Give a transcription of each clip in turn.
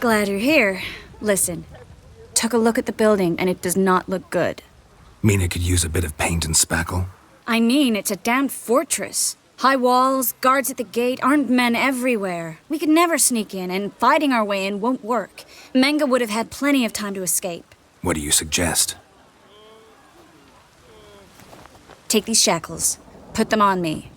Glad you're here. Listen, took a look at the building and it does not look good. Mean it could use a bit of paint and spackle? I mean, it's a damn fortress. High walls, guards at the gate, armed men everywhere. We could never sneak in, and fighting our way in won't work. Menge would have had plenty of time to escape. What do you suggest? Take these shackles. Put them on me.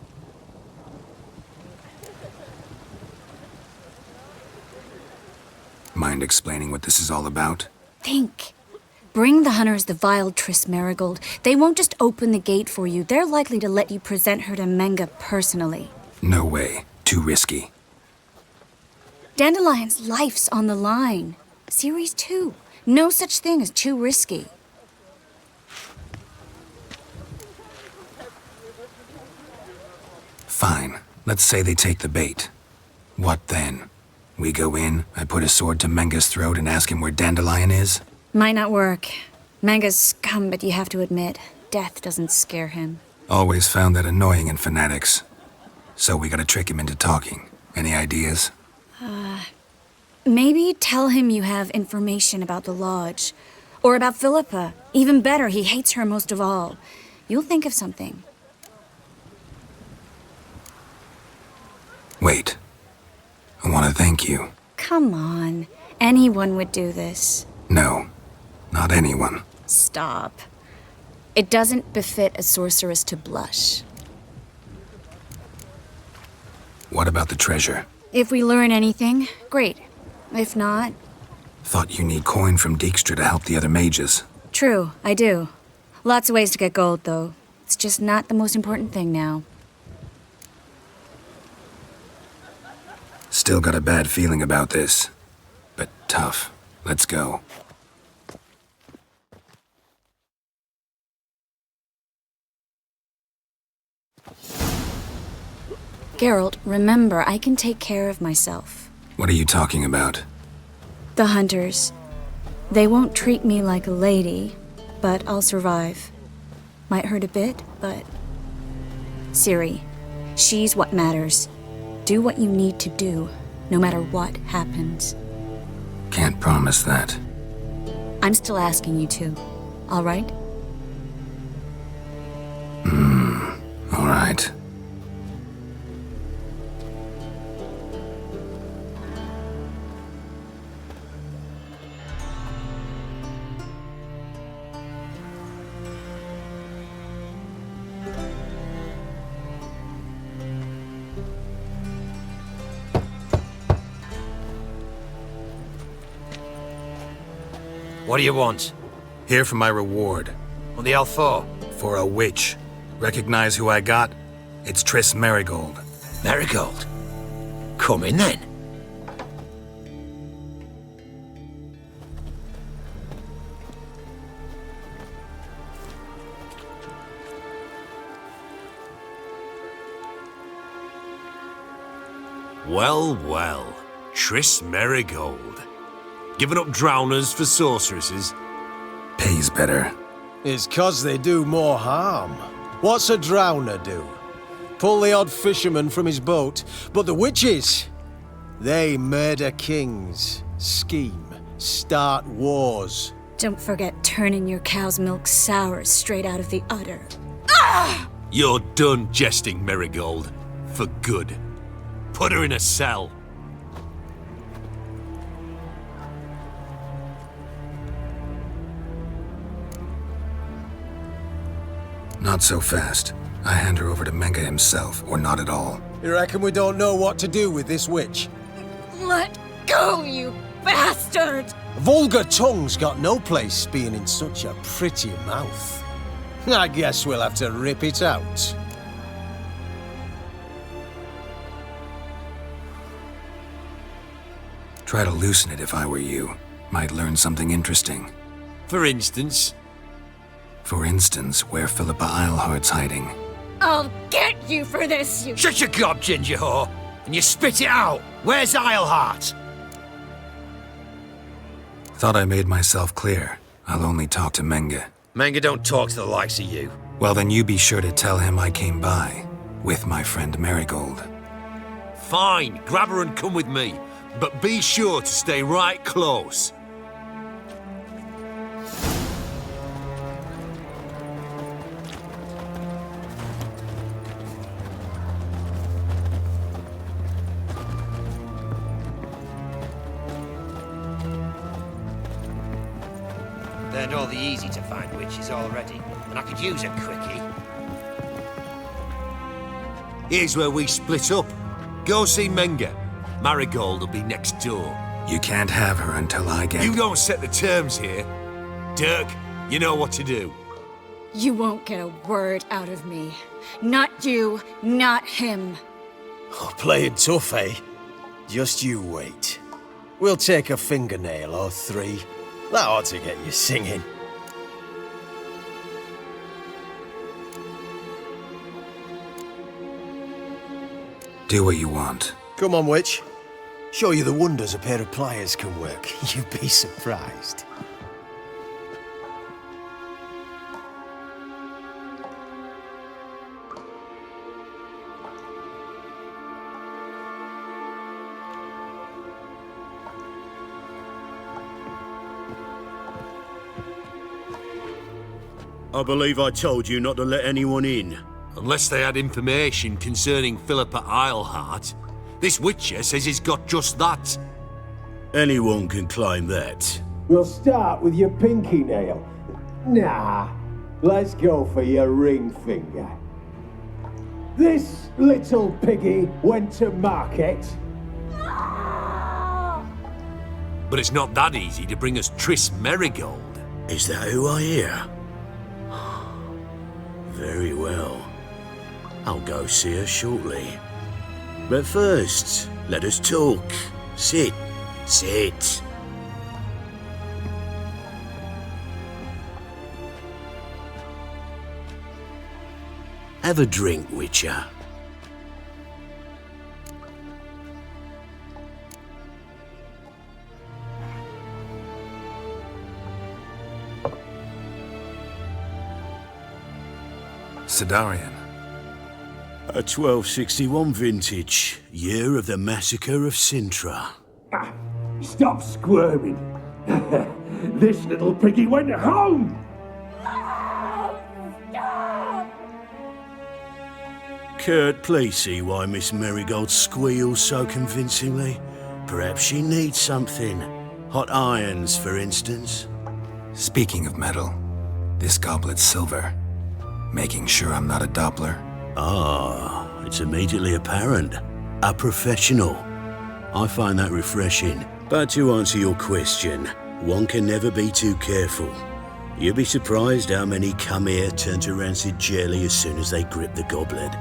Mind explaining what this is all about? Think. Bring the hunters the vile Triss Marigold. They won't just open the gate for you. They're likely to let you present her to Menge personally. No way. Too risky. Dandelion's life's on the line. Ciri's too. No such thing as too risky. Fine. Let's say they take the bait. What then? We go in, I put a sword to Menge's throat and ask him where Dandelion is? Might not work. Menge's scum, but you have to admit, death doesn't scare him. Always found that annoying in fanatics. So we gotta trick him into talking. Any ideas? Maybe tell him you have information about the lodge. Or about Philippa. Even better, he hates her most of all. You'll think of something. Wait. I want to thank you. Come on. Anyone would do this. No. Not anyone. Stop. It doesn't befit a sorceress to blush. What about the treasure? If we learn anything, great. If not... Thought you need coin from Dijkstra to help the other mages. True, I do. Lots of ways to get gold, though. It's just not the most important thing now. Still got a bad feeling about this. But tough. Let's go. Geralt, remember, I can take care of myself. What are you talking about? The hunters. They won't treat me like a lady, but I'll survive. Might hurt a bit, but... Ciri, she's what matters. Do what you need to do, no matter what happens. Can't promise that. I'm still asking you to, all right? All right. What do you want? Here for my reward. On the L4? For a witch. Recognize who I got? It's Triss Marigold. Marigold? Come in then. Well, well. Triss Marigold. Giving up drowners for sorceresses? Pays better. It's 'cause they do more harm. What's a drowner do? Pull the odd fisherman from his boat. But the witches, they murder kings, scheme, start wars. Don't forget turning your cow's milk sour straight out of the udder. You're done jesting, Marigold. For good. Put her in a cell. Not so fast. I hand her over to Menge himself, or not at all. You reckon we don't know what to do with this witch? Let go, you bastard! Vulgar tongue's got no place being in such a pretty mouth. I guess we'll have to rip it out. Try to loosen it if I were you. Might learn something interesting. For instance? For instance, where Philippa Eilhart's hiding. I'll get you for this, you... Shut your gob, ginger whore! And you spit it out! Where's Eilhart? Thought I made myself clear. I'll only talk to Menge. Menge don't talk to the likes of you. Well, then you be sure to tell him I came by. With my friend Marigold. Fine, grab her and come with me. but be sure to stay right close. Learned all the easy-to-find witches already, and I could use a quickie. Here's where we split up. Go see Menga. Marigold will be next door. You can't have her until I get... You don't set the terms here. Dirk, you know what to do. You won't get a word out of me. Not you, not him. Oh, playing tough, eh? Just you wait. We'll take a fingernail or three. That ought to get you singing. Do what you want. Come on, witch. Show you the wonders a pair of pliers can work. You'd be surprised. I believe I told you not to let anyone in. Unless they had information concerning Philippa Eilhart. This witcher says he's got just that. Anyone can claim that. We'll start with your pinky nail. Nah, let's go for your ring finger. This little piggy went to market. But it's not that easy to bring us Triss Merigold. Is that who I hear? Very well. I'll go see her shortly. But first, let us talk. Sit. Sit. Have a drink, Witcher. Sidarian. A 1261 vintage, year of the massacre of Sintra. Stop squirming. This little piggy went home. Kurt, please see why Miss Merigold squeals so convincingly. Perhaps she needs something. Hot irons, for instance. Speaking of metal, this goblet's silver. Making sure I'm not a Doppler. Ah, it's immediately apparent. A professional. I find that refreshing. But to answer your question, one can never be too careful. You'll be surprised how many come here turn to rancid jelly as soon as they grip the goblet.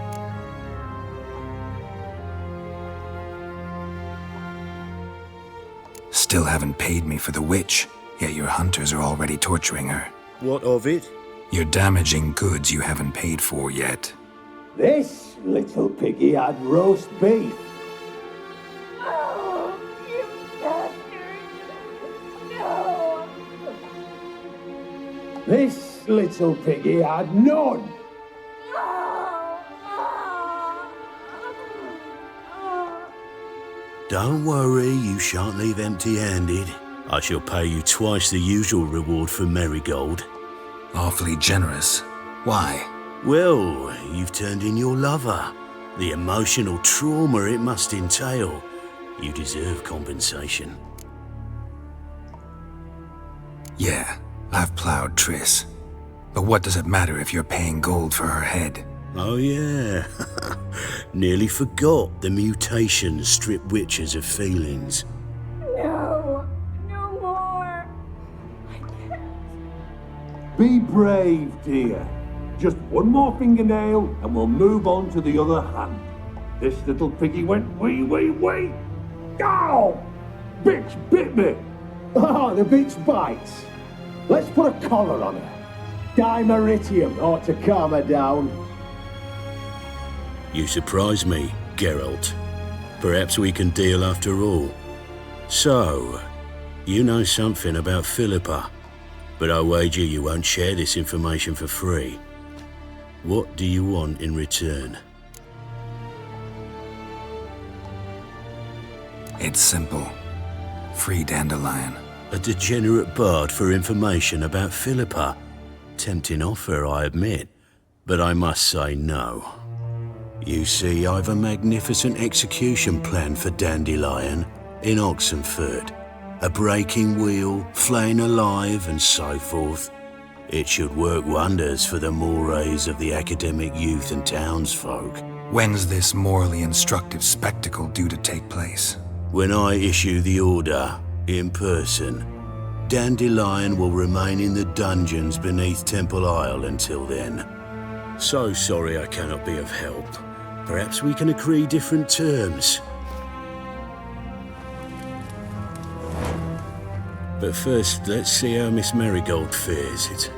Still haven't paid me for the witch, yet your hunters are already torturing her. What of it? You're damaging goods you haven't paid for yet. This little piggy had roast beef. Oh, you bastard! No! This little piggy had none. Don't worry, you shan't leave empty-handed. I shall pay you twice the usual reward for Merigold. Awfully generous. Why? Well, you've turned in your lover. The emotional trauma it must entail. You deserve compensation. Yeah, I've plowed Triss. But what does it matter if you're paying gold for her head? Oh yeah. Nearly forgot the mutations strip witches of feelings. No! No more! I can't. Be brave, dear. Just one more fingernail and we'll move on to the other hand. This little piggy went wee. Ow! Bitch bit me! Oh, the bitch bites. Let's put a collar on her. Dimeritium ought to calm her down. You surprise me, Geralt. Perhaps we can deal after all. So, you know something about Philippa, but I wager you won't share this information for free. What do you want in return? It's simple. Free Dandelion. A degenerate bard for information about Philippa. Tempting offer, I admit, but I must say no. You see, I've a magnificent execution plan for Dandelion in Oxenford. A breaking wheel, flaying alive, and so forth. It should work wonders for the mores of the academic youth and townsfolk. When's this morally instructive spectacle due to take place? When I issue the order, in person, Dandelion will remain in the dungeons beneath Temple Isle until then. So sorry I cannot be of help. Perhaps we can agree different terms. But first, let's see how Miss Marigold fares.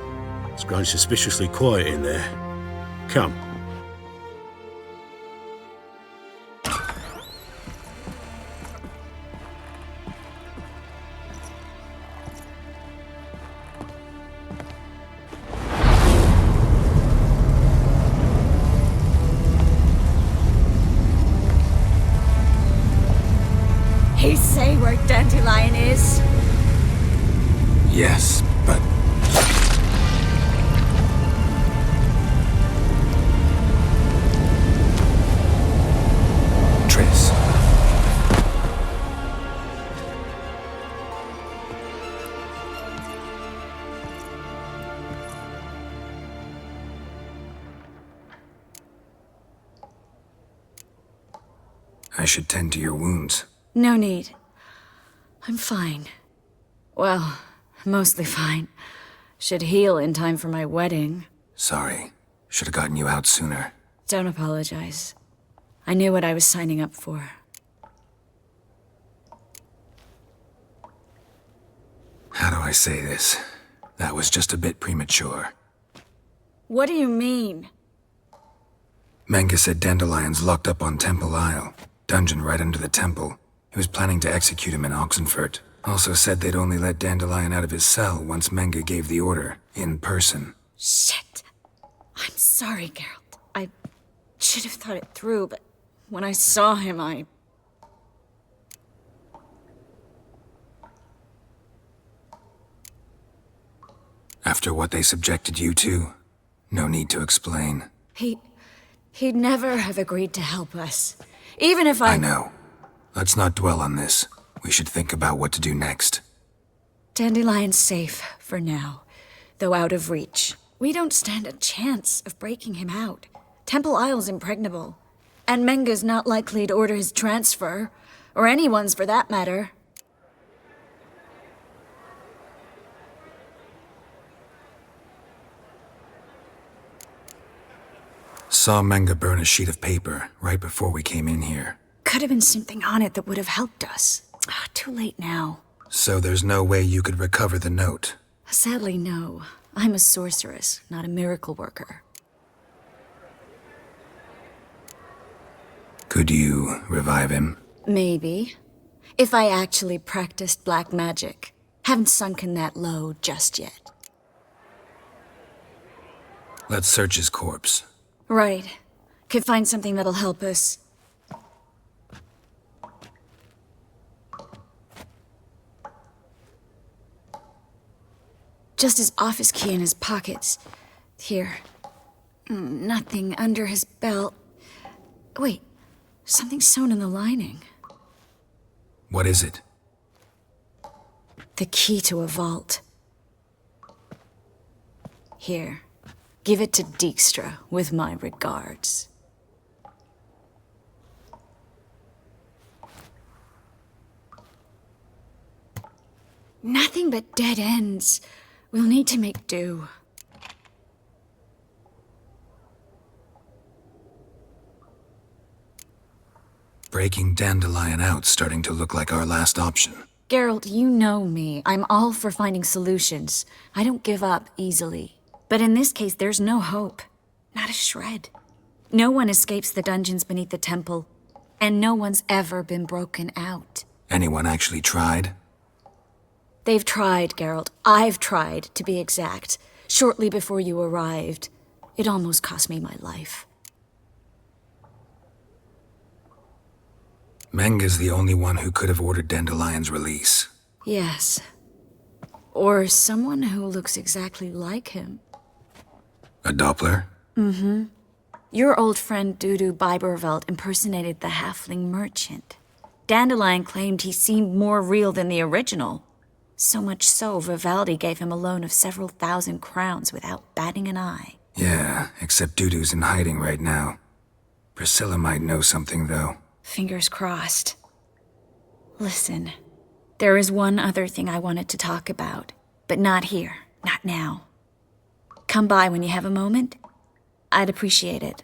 It's grown suspiciously quiet in there. Come. He say where Dandelion is? Yes, but... Triss. I should tend to your wounds. No need. I'm fine. Well, mostly fine. Should heal in time for my wedding. Sorry. Should have gotten you out sooner. Don't apologize. I knew what I was signing up for. How do I say this? That was just a bit premature. What do you mean? Menga said Dandelion's locked up on Temple Isle. Dungeon right under the temple. He was planning to execute him in Oxenfurt. Also said they'd only let Dandelion out of his cell once Menga gave the order, in person. Shit. I'm sorry, Geralt. I should have thought it through, but when I saw him, After what they subjected you to, no need to explain. He'd never have agreed to help us. Even if I know. Let's not dwell on this. We should think about what to do next. Dandelion's safe for now, though out of reach. We don't stand a chance of breaking him out. Temple Isle's impregnable, and Menga's not likely to order his transfer, or anyone's for that matter. Saw Menga burn a sheet of paper right before we came in here. Could have been something on it that would have helped us. Too late now. So there's no way you could recover the note? Sadly, no. I'm a sorceress, not a miracle worker. Could you revive him? Maybe. If I actually practiced black magic. Haven't sunken that low just yet. Let's search his corpse. Right. Could find something that'll help us. Just his office key in his pockets. Here. Nothing under his belt. Wait. Something sewn in the lining. What is it? The key to a vault. Here. Give it to Dijkstra with my regards. Nothing but dead ends. We'll need to make do. Breaking Dandelion out's starting to look like our last option. Geralt, you know me. I'm all for finding solutions. I don't give up easily. But in this case, there's no hope. Not a shred. No one escapes the dungeons beneath the temple. And no one's ever been broken out. Anyone actually tried? They've tried, Geralt. I've tried, to be exact. Shortly before you arrived. It almost cost me my life. Menga's the only one who could have ordered Dandelion's release. Yes. Or someone who looks exactly like him. A Doppler? Your old friend Dudu Biberveld impersonated the halfling merchant. Dandelion claimed he seemed more real than the original. So much so, Vivaldi gave him a loan of several thousand crowns without batting an eye. Yeah, except Dudu's in hiding right now. Priscilla might know something, though. Fingers crossed. Listen, there is one other thing I wanted to talk about, but not here, not now. Come by when you have a moment. I'd appreciate it.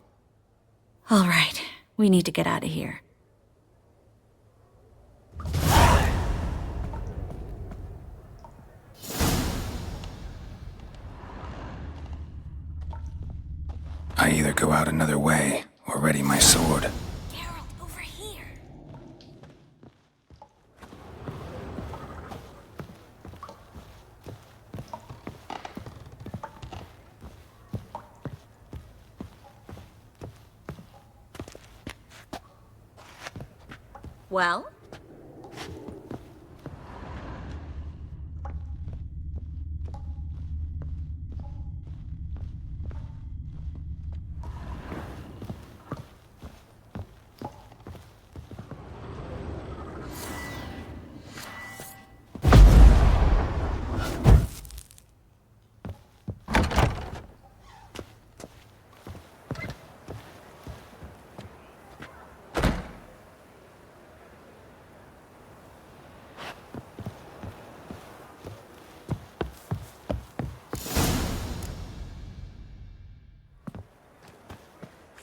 All right, we need to get out of here. I either go out another way or ready my sword. Geralt, over here. Well?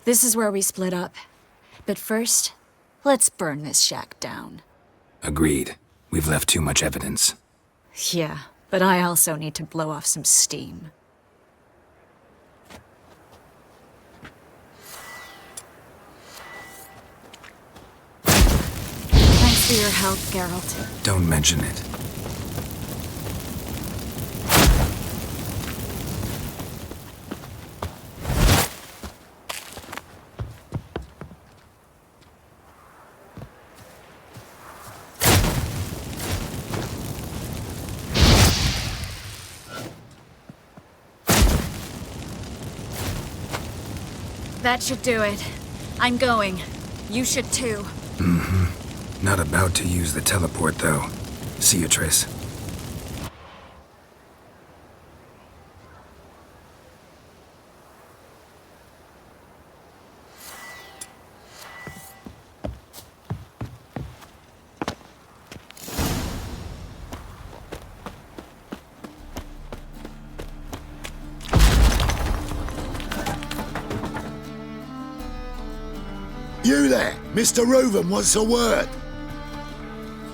This is where we split up. But first, let's burn this shack down. Agreed. We've left too much evidence. Yeah, but I also need to blow off some steam. Thanks for your help, Geralt. Don't mention it. That should do it. I'm going. You should too. Not about to use the teleport, though. See you, Triss. You there! Mr. Reuven wants a word!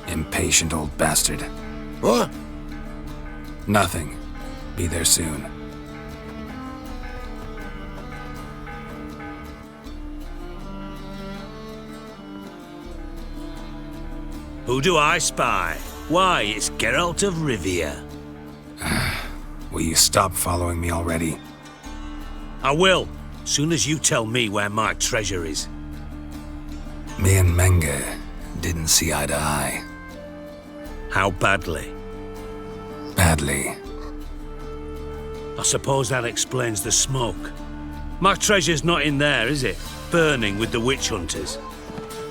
Impatient old bastard. What? Nothing. Be there soon. Who do I spy? Why, it's Geralt of Rivia. Will you stop following me already? I will, soon as you tell me where my treasure is. Me and Menge didn't see eye to eye. How badly? Badly. I suppose that explains the smoke. My treasure's not in there, is it? Burning with the witch hunters.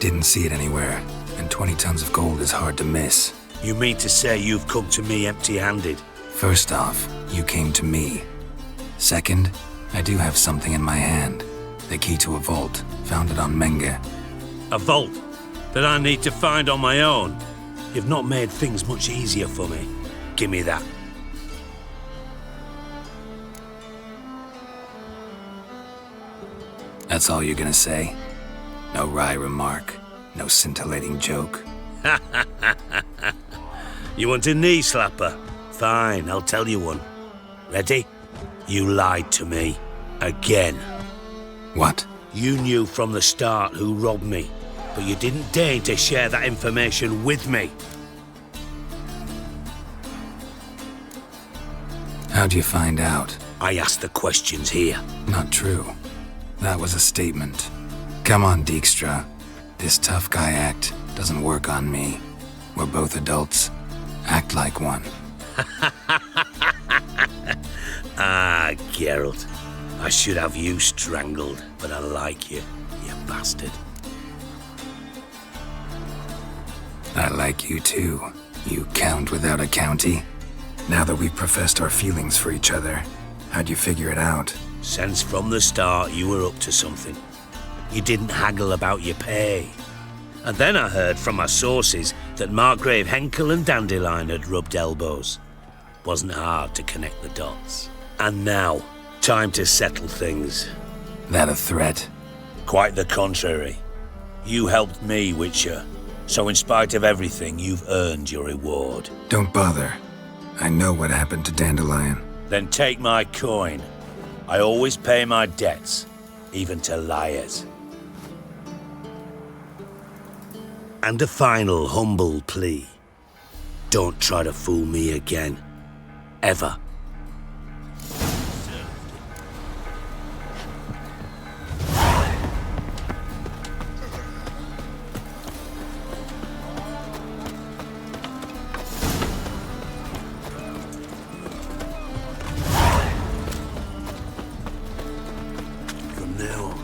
Didn't see it anywhere, and 20 tons of gold is hard to miss. You mean to say you've come to me empty-handed? First off, you came to me. Second, I do have something in my hand. The key to a vault, founded on Menge. A vault that I need to find on my own. You've not made things much easier for me. Give me that. That's all you're gonna say? No wry remark, no scintillating joke? You want a knee slapper? Fine, I'll tell you one. Ready? You lied to me. Again. What? You knew from the start who robbed me, but you didn't deign to share that information with me. How'd you find out? I asked the questions here. Not true. That was a statement. Come on, Dijkstra. This tough guy act doesn't work on me. We're both adults. Act like one. Ah, Geralt. I should have you strangled, but I like you, you bastard. I like you too, you count without a county. Now that we've professed our feelings for each other, how'd you figure it out? Since from the start you were up to something. You didn't haggle about your pay. And then I heard from my sources that Margrave Henkel and Dandelion had rubbed elbows. Wasn't hard to connect the dots. And now, time to settle things. That a threat? Quite the contrary. You helped me, Witcher. So in spite of everything, you've earned your reward. Don't bother. I know what happened to Dandelion. Then take my coin. I always pay my debts, even to liars. And a final humble plea. Don't try to fool me again. Ever. From now on.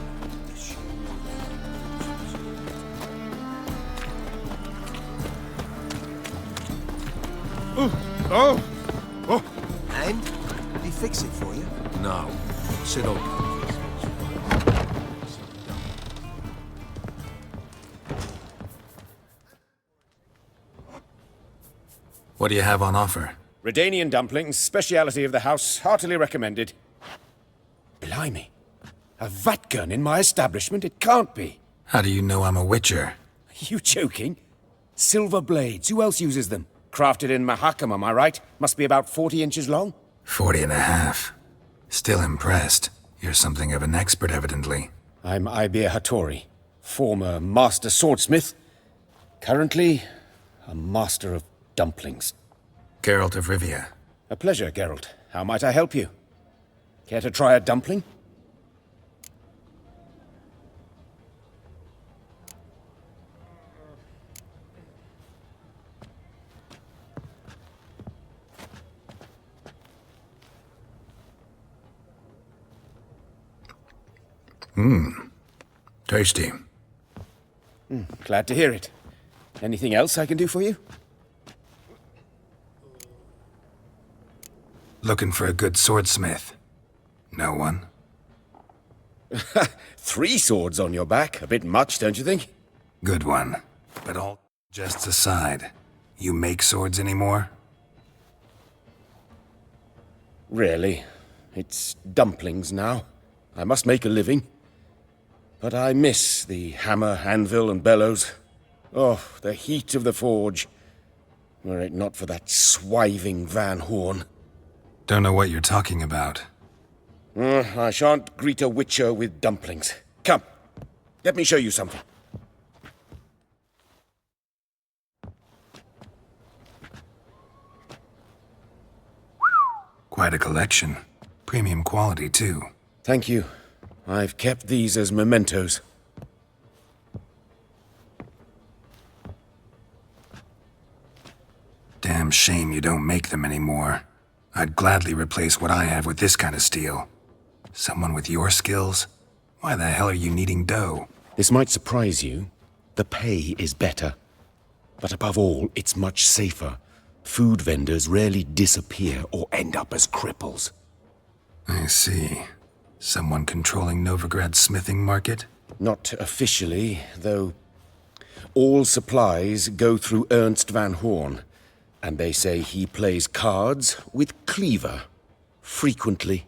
And? Did he fix it for you? No. Sit on. What do you have on offer? Redanian dumplings, speciality of the house, heartily recommended. Blimey. A vatgun in my establishment? It can't be. How do you know I'm a witcher? Are you joking? Silver blades, who else uses them? Crafted in Mahakam, am I right? Must be about 40 inches long? 40 and a half. Still impressed. You're something of an expert, evidently. I'm Ibir Hattori, former master swordsmith. Currently, a master of dumplings. Geralt of Rivia. A pleasure, Geralt. How might I help you? Care to try a dumpling? Tasty. Glad to hear it. Anything else I can do for you? Looking for a good swordsmith. No one? 3 swords on your back. A bit much, don't you think? Good one. But all jests aside, you make swords anymore? Really. It's dumplings now. I must make a living. But I miss the hammer, anvil, and bellows. Oh, the heat of the forge. Were it not for that swiving Van Horn. Don't know what you're talking about. I shan't greet a witcher with dumplings. Come, let me show you something. Quite a collection. Premium quality, too. Thank you. I've kept these as mementos. Damn shame you don't make them anymore. I'd gladly replace what I have with this kind of steel. Someone with your skills? Why the hell are you needing dough? This might surprise you. The pay is better. But above all, it's much safer. Food vendors rarely disappear or end up as cripples. I see. Someone controlling Novigrad's smithing market? Not officially, though. All supplies go through Ernst Van Horn, and they say he plays cards with Cleaver, frequently.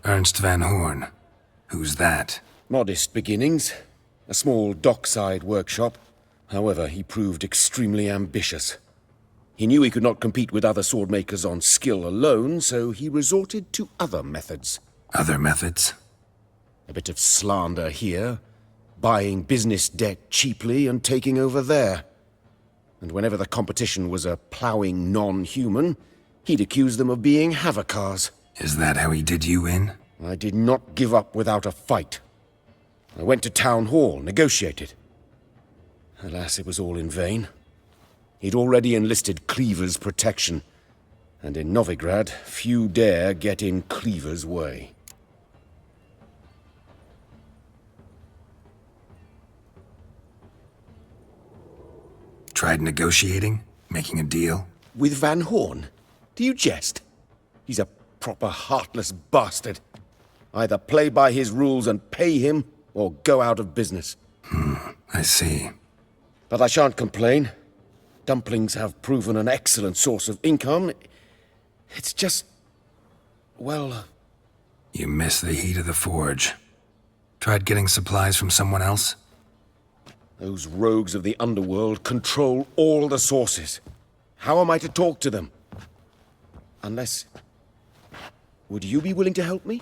Ernst Van Horn. Who's that? Modest beginnings. A small dockside workshop. However, he proved extremely ambitious. He knew he could not compete with other swordmakers on skill alone, so he resorted to other methods. Other methods? A bit of slander here, buying business debt cheaply and taking over there. And whenever the competition was a ploughing non-human, he'd accuse them of being Havocars. Is that how he did you in? I did not give up without a fight. I went to Town Hall, negotiated. Alas, it was all in vain. He'd already enlisted Cleaver's protection, and in Novigrad, few dare get in Cleaver's way. Tried negotiating? Making a deal? With Van Horn? Do you jest? He's a proper heartless bastard. Either play by his rules and pay him, or go out of business. I see. But I shan't complain. Dumplings have proven an excellent source of income. It's just... well... You miss the heat of the forge. Tried getting supplies from someone else? Those rogues of the underworld control all the sources. How am I to talk to them? Unless... would you be willing to help me?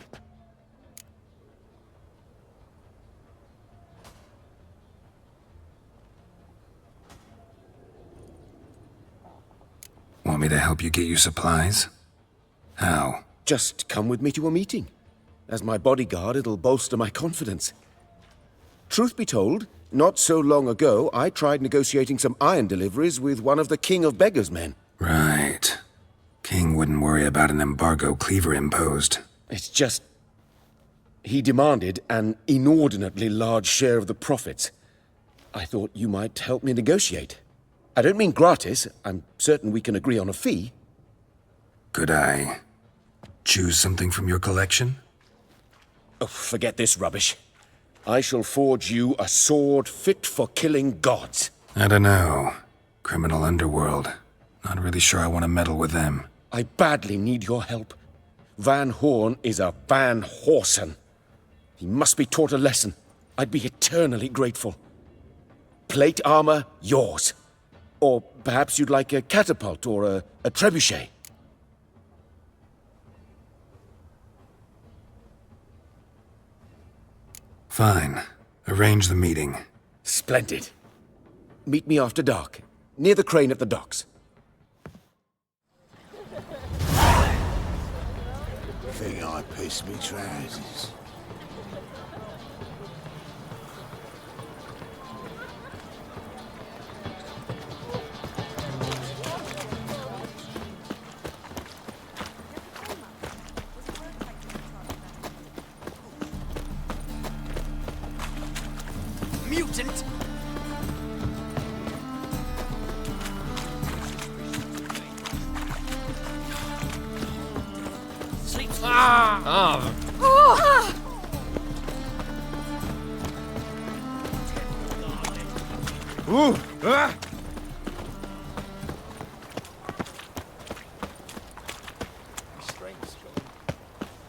Want me to help you get you supplies? How? Just come with me to a meeting. As my bodyguard, it'll bolster my confidence. Truth be told, not so long ago, I tried negotiating some iron deliveries with one of the King of Beggars' men. Right. King wouldn't worry about an embargo Cleaver imposed. It's just... he demanded an inordinately large share of the profits. I thought you might help me negotiate. I don't mean gratis. I'm certain we can agree on a fee. Could I choose something from your collection? Oh, forget this rubbish. I shall forge you a sword fit for killing gods. I don't know. Criminal underworld. Not really sure I want to meddle with them. I badly need your help. Van Horn is a Van Horsen. He must be taught a lesson. I'd be eternally grateful. Plate armor, yours. Or perhaps you'd like a catapult or a trebuchet. Fine. Arrange the meeting. Splendid. Meet me after dark, near the crane at the docks. Think I pissed me trousers. Mutant! Sleep.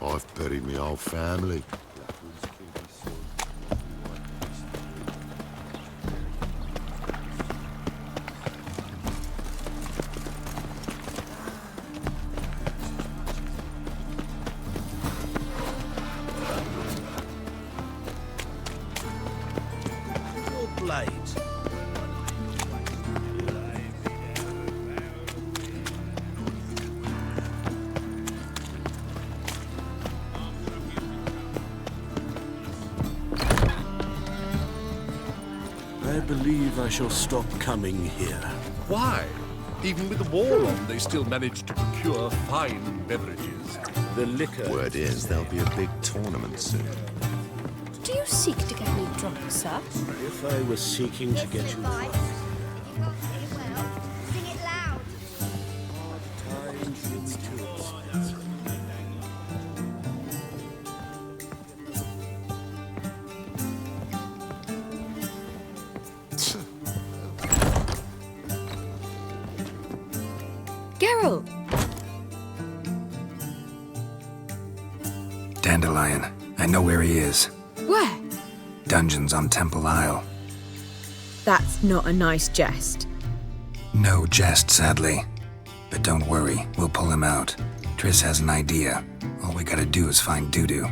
I've buried me whole family. Blades. I believe I shall stop coming here. Why? Even with the war on, they still manage to procure fine beverages. The liquor... Word is there'll be a big tournament soon. Do you seek to get me drunk, sir? If I was seeking to get you... Geralt! Dandelion. I know where he is. Where? Dungeons on Temple Isle. That's not a nice jest. No jest, sadly. But don't worry, we'll pull him out. Triss has an idea. All we gotta do is find Dudu.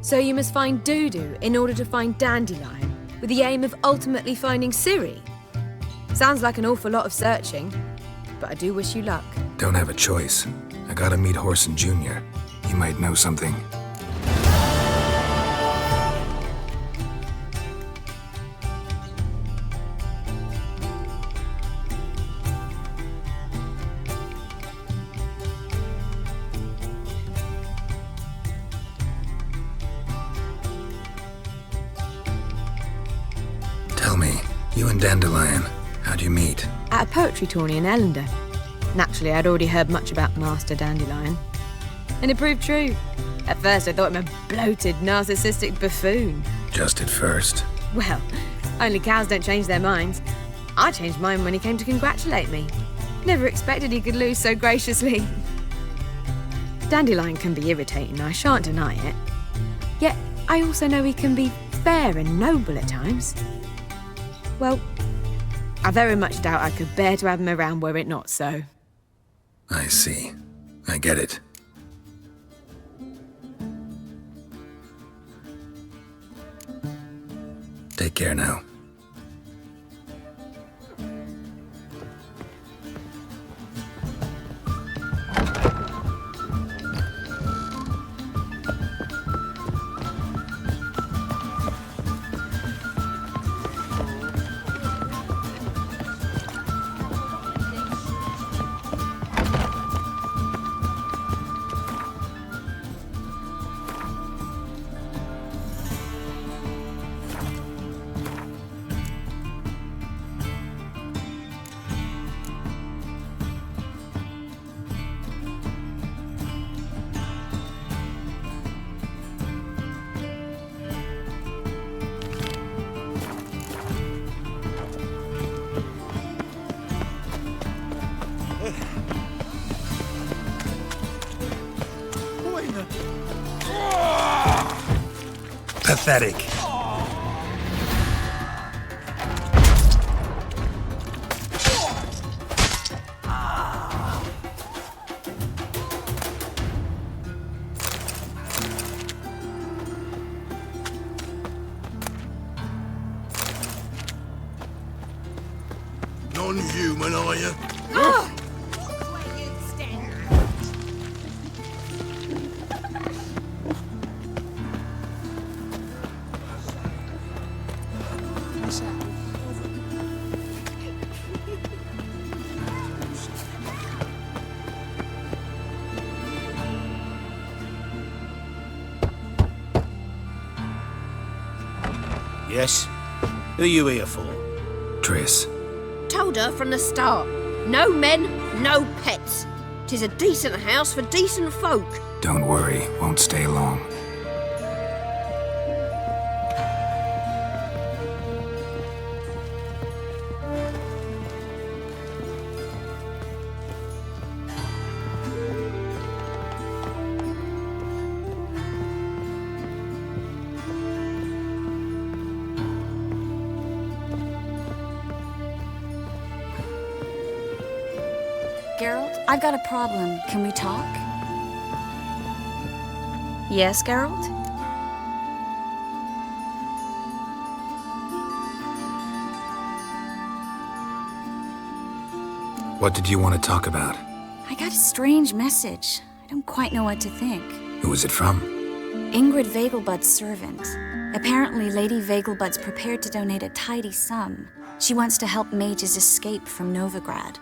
So you must find Dudu in order to find Dandelion, with the aim of ultimately finding Ciri? Sounds like an awful lot of searching, but I do wish you luck. Don't have a choice. I gotta meet Horson Jr. He might know something. You and Dandelion, how'd you meet? At a poetry tourney in Ellender. Naturally, I'd already heard much about Master Dandelion. And it proved true. At first, I thought him a bloated, narcissistic buffoon. Just at first. Well, only cows don't change their minds. I changed mine when he came to congratulate me. Never expected he could lose so graciously. Dandelion can be irritating, I shan't deny it. Yet, I also know he can be fair and noble at times. Well, I very much doubt I could bear to have him around were it not so. I see. I get it. Take care now. Pathetic. Non-human, are you? Yes? Who are you here for? Triss. Told her from the start. No men, no pets. 'Tis a decent house for decent folk. Don't worry, won't stay long. Geralt, I've got a problem. Can we talk? Yes, Geralt? What did you want to talk about? I got a strange message. I don't quite know what to think. Who was it from? Ingrid Vegelbud's servant. Apparently, Lady Vegelbud's prepared to donate a tidy sum. She wants to help mages escape from Novigrad.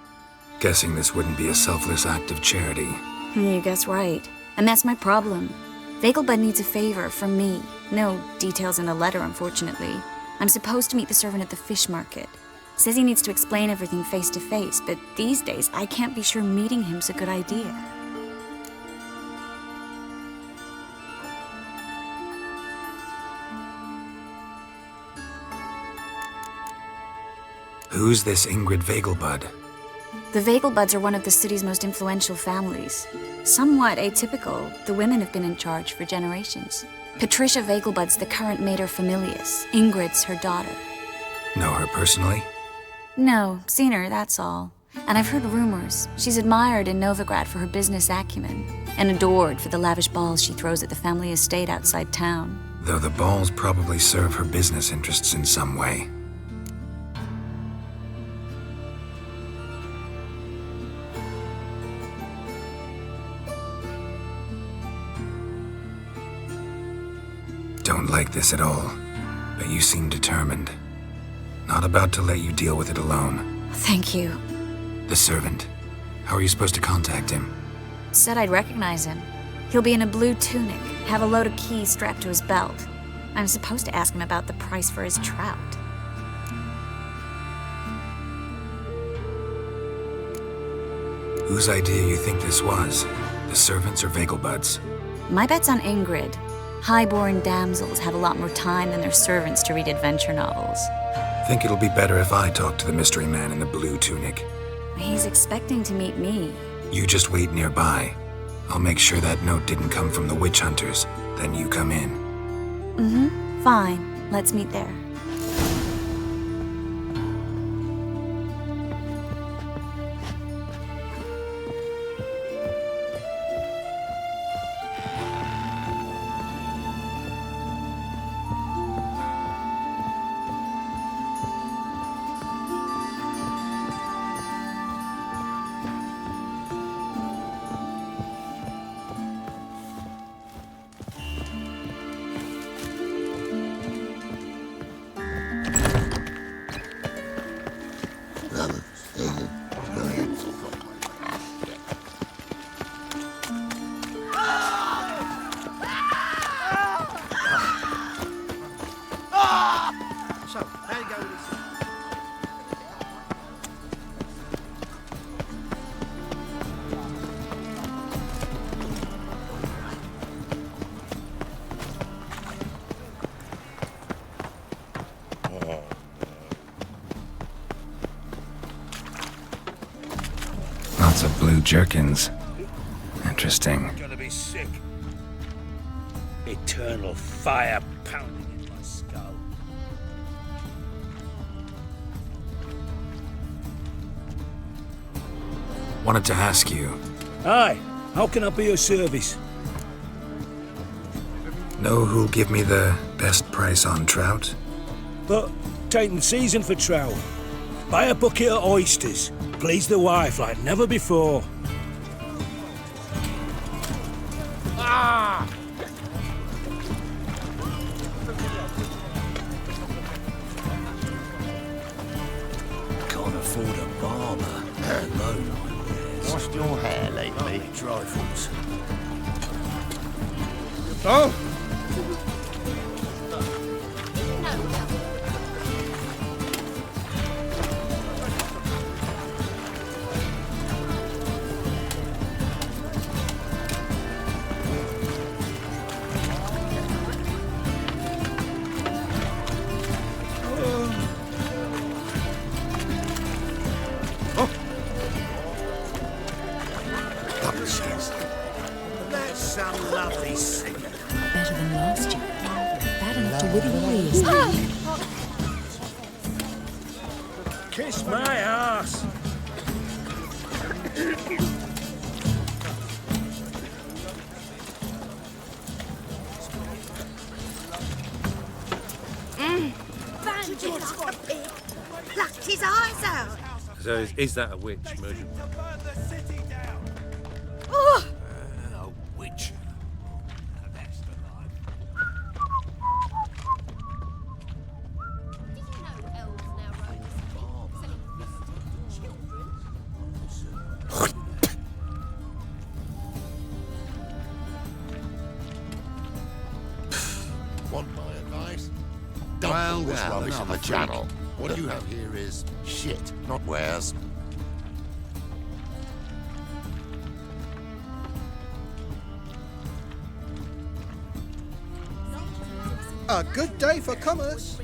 Guessing this wouldn't be a selfless act of charity. You guess right. And that's my problem. Vegelbud needs a favor from me. No details in the letter, unfortunately. I'm supposed to meet the servant at the fish market. Says he needs to explain everything face to face, but these days I can't be sure meeting him's a good idea. Who's this Ingrid Vegelbud? The Vegelbuds are one of the city's most influential families. Somewhat atypical, the women have been in charge for generations. Patricia Vegelbud's the current mater familias. Ingrid's her daughter. Know her personally? No, seen her, that's all. And I've heard rumors. She's admired in Novigrad for her business acumen, and adored for the lavish balls she throws at the family estate outside town. Though the balls probably serve her business interests in some way. Don't like this at all, but you seem determined. Not about to let you deal with it alone. Thank you. The servant. How are you supposed to contact him? Said I'd recognize him. He'll be in a blue tunic, have a load of keys strapped to his belt. I'm supposed to ask him about the price for his trout. Whose idea you think this was? The servants or Vegelbud's? My bet's on Ingrid. Highborn damsels have a lot more time than their servants to read adventure novels. Think it'll be better if I talk to the mystery man in the blue tunic. He's expecting to meet me. You just wait nearby. I'll make sure that note didn't come from the witch hunters. Then you come in. Mm-hmm. Fine. Let's meet there. Lots of blue jerkins. Interesting. I'm gonna be sick. Eternal fire pounding in my skull. Wanted to ask you, Aye, how can I be of service? know who'll give me the best price on trout? But taking season for trout. Buy a bucket of oysters. Please the wife like never before. Ah! Can't afford a barber. Alone like this. Washed your hair lately? Only trifles. Oh! That's some lovely singing. Better than last year. Bad enough to wither your ears. Kiss my ass. Bandit like a pig. Plucked his eyes out. So is that a witch, Merchant? Oh! A witch. Want my advice? Don't put this rubbish in the channel. What you have here is shit, not wares. A good day for commerce.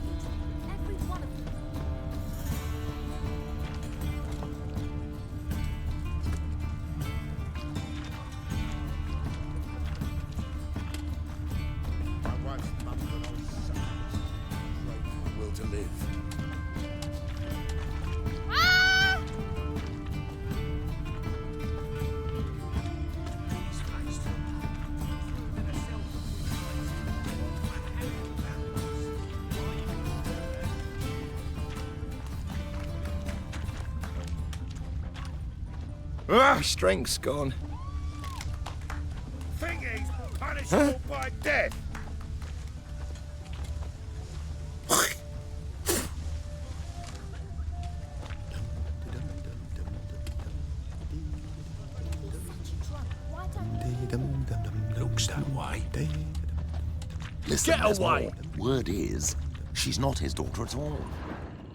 Will to live. Ah, strength's gone. Think he's punishable by death. Looks that way. Listen, Get there's away. more. Word is, she's not his daughter at all.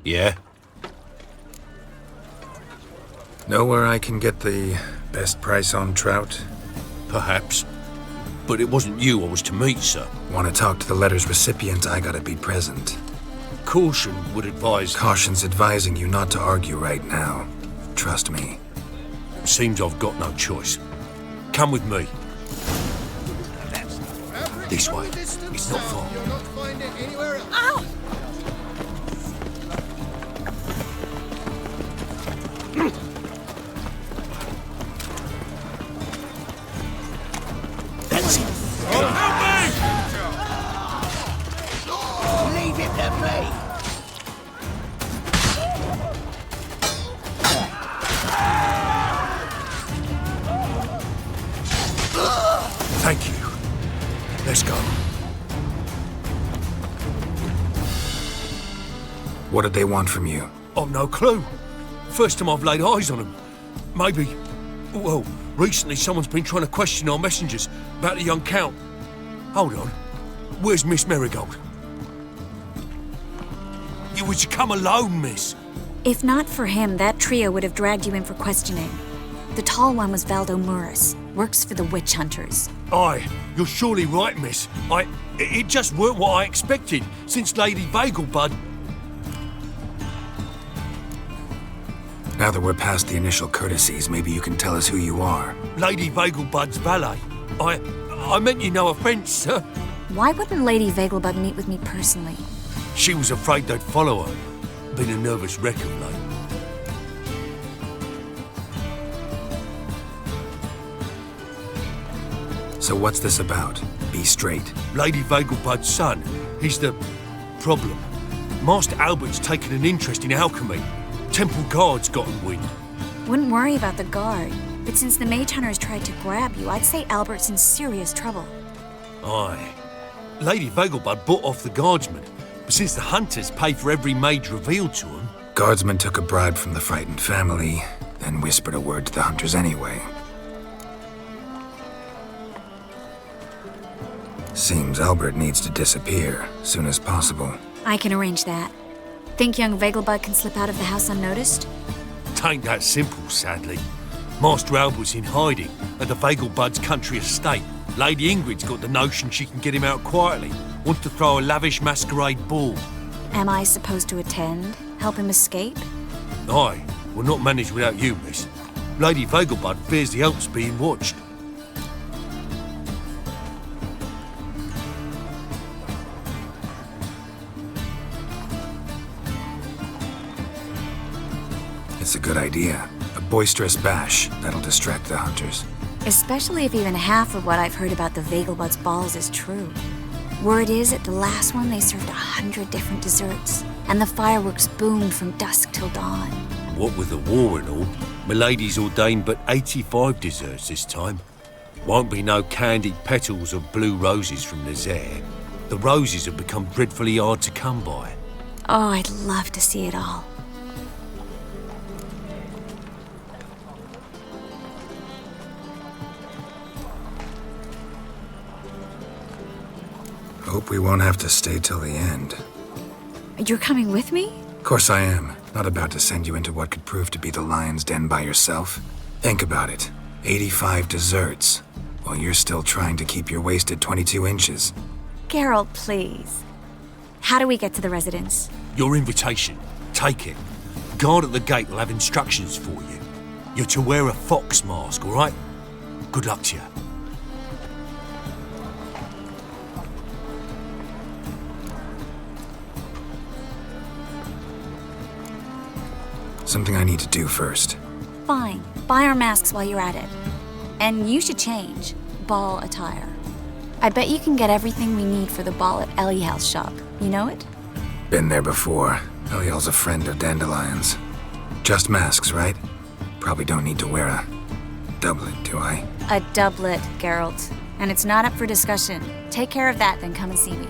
Yeah? Know where I can get the Best price on trout? Perhaps. But it wasn't you I was to meet, sir. Want to talk to the letter's recipient, I gotta be present. Caution would advise... Caution's advising you not to argue right now. Trust me. Seems I've got no choice. Come with me. This way. It's not far. Ow! That's it. Leave it to me! Thank you. Let's go. What did they want from you? I've no clue. First time I've laid eyes on them. Maybe... Well, recently someone's been trying to question our messengers about the young Count. Hold on. Where's Miss Marigold? You was to come alone, miss. If not for him, that trio would have dragged you in for questioning. The tall one was Valdo Murris, works for the witch hunters. Aye, you're surely right, miss. It just weren't what I expected, since Lady Vagelbud... Now that we're past the initial courtesies, maybe you can tell us who you are. Lady Vagelbud's valet. I meant you no offence, sir. Why wouldn't Lady Vagelbud meet with me personally? She was afraid they'd follow her. Been a nervous wreck of late. So what's this about? Be straight. Lady Vagelbud's son. He's the... problem. Master Albert's taken an interest in alchemy. Temple Guard's gotten wind. Wouldn't worry about the guard, but since the mage hunters tried to grab you, I'd say Albert's in serious trouble. Aye. Lady Vagelbud bought off the guardsmen, but since the hunters pay for every mage revealed to them... Guardsmen took a bribe from the frightened family, then whispered a word to the hunters anyway. Seems Albert needs to disappear, soon as possible. I can arrange that. Think young Vagelbud can slip out of the house unnoticed? Tain't that simple, sadly. Master Albert's in hiding at the Vagelbud's country estate. Lady Ingrid's got the notion she can get him out quietly. Wants to throw a lavish masquerade ball. Am I supposed to attend? Help him escape? Aye, we'll not manage without you, miss. Lady Vagelbud fears the Alps being watched. It's a good idea. A boisterous bash that'll distract the hunters. Especially if even half of what I've heard about the Vagelbud's balls is true. Word is, at the last one they served 100 different desserts, and the fireworks boomed from dusk till dawn. What with the war and all, Milady's ordained but 85 desserts this time. Won't be no candied petals or blue roses from Nazaire. The roses have become dreadfully hard to come by. Oh, I'd love to see it all. Hope we won't have to stay till the end. You're coming with me? Of course I am. Not about to send you into what could prove to be the lion's den by yourself. Think about it. 85 desserts, while you're still trying to keep your waist at 22 inches. Geralt, please. How do we get to the residence? Your invitation. Take it. Guard at the gate will have instructions for you. You're to wear a fox mask, all right? Good luck to you. Something I need to do first. Fine. Buy our masks while you're at it. And you should change. Ball attire. I bet you can get everything we need for the ball at Eliel's shop. You know it? Been there before. Eliel's a friend of Dandelion's. Just masks, right? Probably don't need to wear a doublet, do I? A doublet, Geralt. And it's not up for discussion. Take care of that, then come and see me.